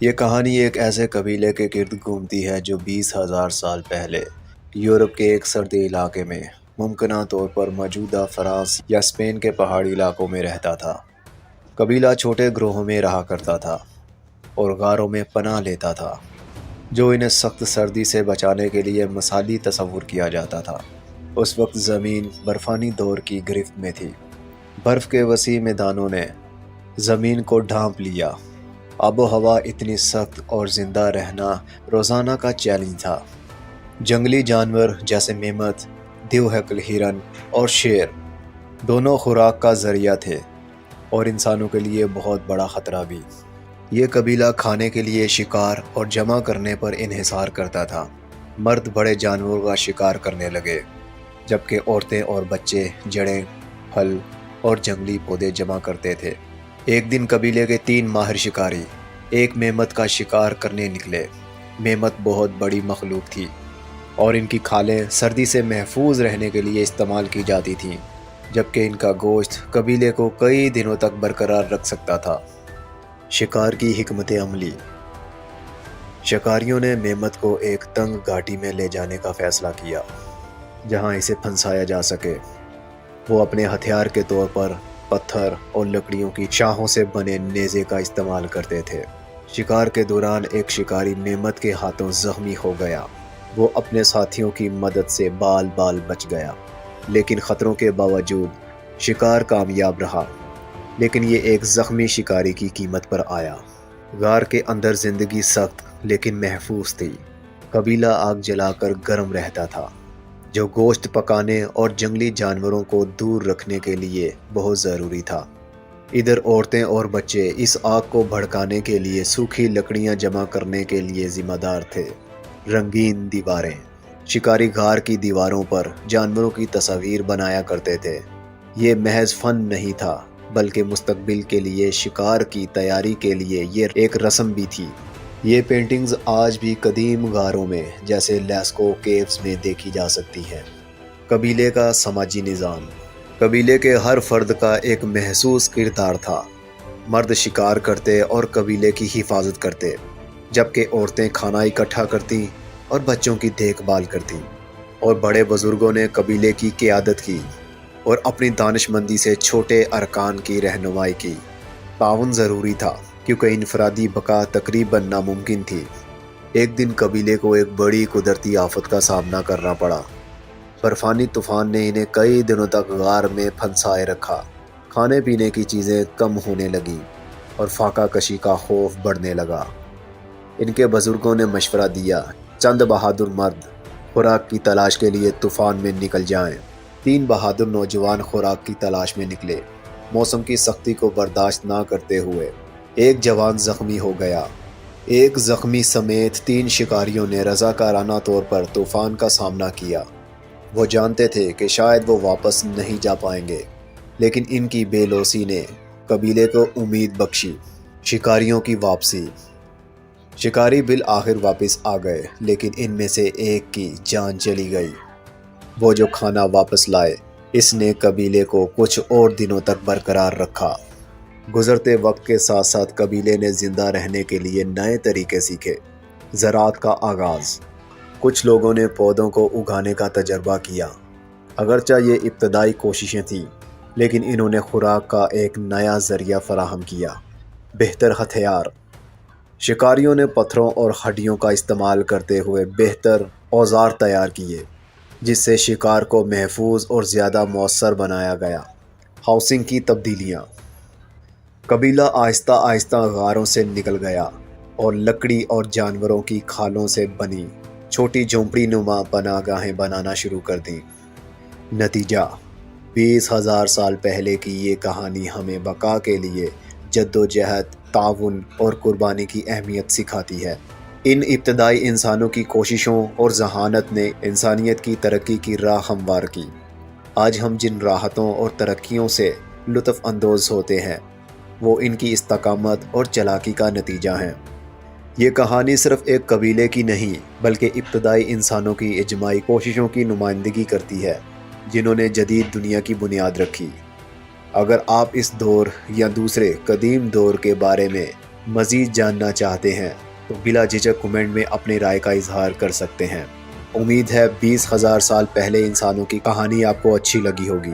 یہ کہانی ایک ایسے قبیلے کے گرد گھومتی ہے جو 20,000 سال پہلے یورپ کے ایک سردی علاقے میں ممکنہ طور پر موجودہ فرانس یا اسپین کے پہاڑی علاقوں میں رہتا تھا۔ قبیلہ چھوٹے گروہوں میں رہا کرتا تھا اور غاروں میں پناہ لیتا تھا، جو انہیں سخت سردی سے بچانے کے لیے مثالی تصور کیا جاتا تھا۔ اس وقت زمین برفانی دور کی گرفت میں تھی۔ برف کے وسیع میدانوں نے زمین کو ڈھانپ لیا۔ آب و ہوا اتنی سخت اور زندہ رہنا روزانہ کا چیلنج تھا۔ جنگلی جانور جیسے میمت، دیوہکل ہرن اور شیر دونوں خوراک کا ذریعہ تھے اور انسانوں کے لیے بہت بڑا خطرہ بھی۔ یہ قبیلہ کھانے کے لیے شکار اور جمع کرنے پر انحصار کرتا تھا۔ مرد بڑے جانوروں کا شکار کرنے لگے، جبکہ عورتیں اور بچے جڑیں، پھل اور جنگلی پودے جمع کرتے تھے۔ ایک دن قبیلے کے 3 ماہر شکاری ایک میمت کا شکار کرنے نکلے۔ میمت بہت بڑی مخلوق تھی اور ان کی کھالیں سردی سے محفوظ رہنے کے لیے استعمال کی جاتی تھیں، جبکہ ان کا گوشت قبیلے کو کئی دنوں تک برقرار رکھ سکتا تھا۔ شکار کی حکمت عملی۔ شکاریوں نے میمت کو ایک تنگ گھاٹی میں لے جانے کا فیصلہ کیا جہاں اسے پھنسایا جا سکے۔ وہ اپنے ہتھیار کے طور پر پتھر اور لکڑیوں کی شاخوں سے بنے نیزے کا استعمال کرتے تھے۔ شکار کے دوران ایک شکاری میمت کے ہاتھوں زخمی ہو گیا۔ وہ اپنے ساتھیوں کی مدد سے بال بال بچ گیا، لیکن خطروں کے باوجود شکار کامیاب رہا۔ لیکن یہ ایک زخمی شکاری کی قیمت پر آیا۔ غار کے اندر زندگی سخت لیکن محفوظ تھی۔ قبیلہ آگ جلا کر گرم رہتا تھا، جو گوشت پکانے اور جنگلی جانوروں کو دور رکھنے کے لیے بہت ضروری تھا۔ ادھر عورتیں اور بچے اس آگ کو بھڑکانے کے لیے سوکھی لکڑیاں جمع کرنے کے لیے ذمہ دار تھے۔ رنگین دیواریں۔ شکاری غار کی دیواروں پر جانوروں کی تصاویر بنایا کرتے تھے۔ یہ محض فن نہیں تھا، بلکہ مستقبل کے لیے شکار کی تیاری کے لیے یہ ایک رسم بھی تھی۔ یہ پینٹنگز آج بھی قدیم غاروں میں جیسے لیسکو کیوز میں دیکھی جا سکتی ہیں۔ قبیلے کا سماجی نظام۔ قبیلے کے ہر فرد کا ایک محسوس کردار تھا۔ مرد شکار کرتے اور قبیلے کی حفاظت کرتے، جبکہ عورتیں کھانا اکٹھا کرتی اور بچوں کی دیکھ بھال کرتی، اور بڑے بزرگوں نے قبیلے کی قیادت کی اور اپنی دانش مندی سے چھوٹے ارکان کی رہنمائی کی۔ تعاون ضروری تھا کیونکہ انفرادی بقا تقریباً ناممکن تھی۔ ایک دن قبیلے کو ایک بڑی قدرتی آفت کا سامنا کرنا پڑا۔ برفانی طوفان نے انہیں کئی دنوں تک غار میں پھنسائے رکھا۔ کھانے پینے کی چیزیں کم ہونے لگیں اور فاقہ کشی کا خوف بڑھنے لگا۔ ان کے بزرگوں نے مشورہ دیا، چند بہادر مرد خوراک کی تلاش کے لیے طوفان میں نکل جائیں۔ 3 بہادر نوجوان خوراک کی تلاش میں نکلے، موسم کی سختی کو برداشت نہ کرتے ہوئے۔ ایک جوان زخمی ہو گیا۔ ایک زخمی سمیت 3 شکاریوں نے رضاکارانہ طور پر طوفان کا سامنا کیا۔ وہ جانتے تھے کہ شاید وہ واپس نہیں جا پائیں گے، لیکن ان کی بے لوثی نے قبیلے کو امید بخشی۔ شکاریوں کی واپسی۔ شکاری بالآخر واپس آ گئے، لیکن ان میں سے ایک کی جان چلی گئی۔ وہ جو کھانا واپس لائے، اس نے قبیلے کو کچھ اور دنوں تک برقرار رکھا۔ گزرتے وقت کے ساتھ ساتھ قبیلے نے زندہ رہنے کے لیے نئے طریقے سیکھے۔ زراعت کا آغاز۔ کچھ لوگوں نے پودوں کو اگانے کا تجربہ کیا۔ اگرچہ یہ ابتدائی کوششیں تھیں، لیکن انہوں نے خوراک کا ایک نیا ذریعہ فراہم کیا۔ بہتر ہتھیار۔ شکاریوں نے پتھروں اور ہڈیوں کا استعمال کرتے ہوئے بہتر اوزار تیار کیے، جس سے شکار کو محفوظ اور زیادہ مؤثر بنایا گیا۔ ہاؤسنگ کی تبدیلیاں۔ قبیلہ آہستہ آہستہ غاروں سے نکل گیا اور لکڑی اور جانوروں کی کھالوں سے بنی چھوٹی جھونپڑی نما پناہ گاہیں بنانا شروع کر دیں۔ نتیجہ: 20,000 سال پہلے کی یہ کہانی ہمیں بقا کے لیے جدوجہد، تعاون اور قربانی کی اہمیت سکھاتی ہے۔ ان ابتدائی انسانوں کی کوششوں اور ذہانت نے انسانیت کی ترقی کی راہ ہموار کی۔ آج ہم جن راحتوں اور ترقیوں سے لطف اندوز ہوتے ہیں، وہ ان کی استقامت اور چالاکی کا نتیجہ ہیں۔ یہ کہانی صرف ایک قبیلے کی نہیں، بلکہ ابتدائی انسانوں کی اجتماعی کوششوں کی نمائندگی کرتی ہے، جنہوں نے جدید دنیا کی بنیاد رکھی۔ اگر آپ اس دور یا دوسرے قدیم دور کے بارے میں مزید جاننا چاہتے ہیں تو بلا جھجک کمنٹ میں اپنے رائے کا اظہار کر سکتے ہیں۔ امید ہے 20,000 سال پہلے انسانوں کی کہانی آپ کو اچھی لگی ہوگی۔